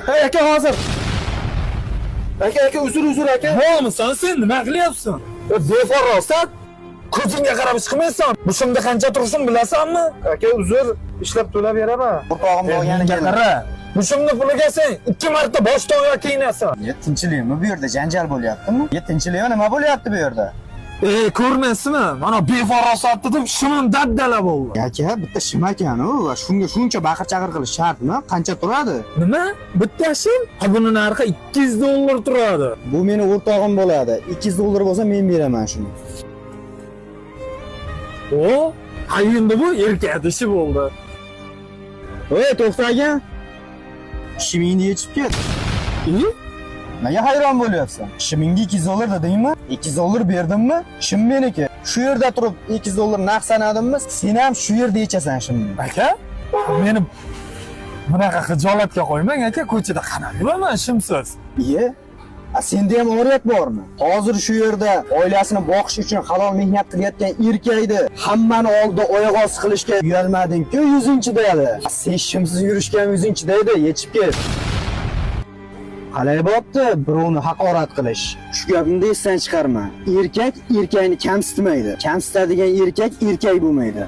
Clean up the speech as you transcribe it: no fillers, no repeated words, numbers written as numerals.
Hey aka hozir. Aka uzr aka. Nima sen nima qilyapsan? Befarosat. Ko'zingga qarab chiqmaysan. Bu shunda qancha turishini bilasanmi? Aka uzr, ishlab to'lab beraman. O'rtog'im bo'lganiga qara. Bu shunda puliga sen 2 marta boshdan oyoq kiyinasan. Yettinchilikmi bu yerda janjal bo'lyaptimi? Yettinchilik nima bo'lyapti bu yerda? Ko'rmaysizmi? Mana befarosat dedim, shimim daddala bo'ldi. Aka, bitta shim ekan-u va shunga shuncha baqir-chaqir qilish shartmi? Qancha turadi? Nima? Bitta shim? Ha buni narxi $200 turadi. Bu meni o'rtog'im bo'ladi. $200 bo'lsa men beraman shuni. O, ha endi bu erkak ishi bo'ldi. Voy, to'xtagin. Shimingni yechib ket. Nega hayron bo'lyapsan? Shimingga $200 dedingmi? $200 berdimmi? Shim meniki. Shu yerda turib $200 naq sanadimmi? Sen ham shu yerda yechasan shimni. Aka, meni bunaqa xijolatga qo'ymang aka, ko'chada qanday yuraman shimsiz? Iye. Senda ham oriyat bormi? Hozir shu yerda oilasini boqish uchun halol mehnat qilayotgan erkakni hammani oldida oyoq osti qilishga uyalmading-ku, yuzinchida edi. Sen shimsiz yurishga ham yuzinchida edi, yechib ket. Qalay bo'pti birovni haqorat qilish? Shu gapni esdan chiqarma. Erkak erkakni kamsitmaydi. Kamsitadigan erkak erkak bo'lmaydi.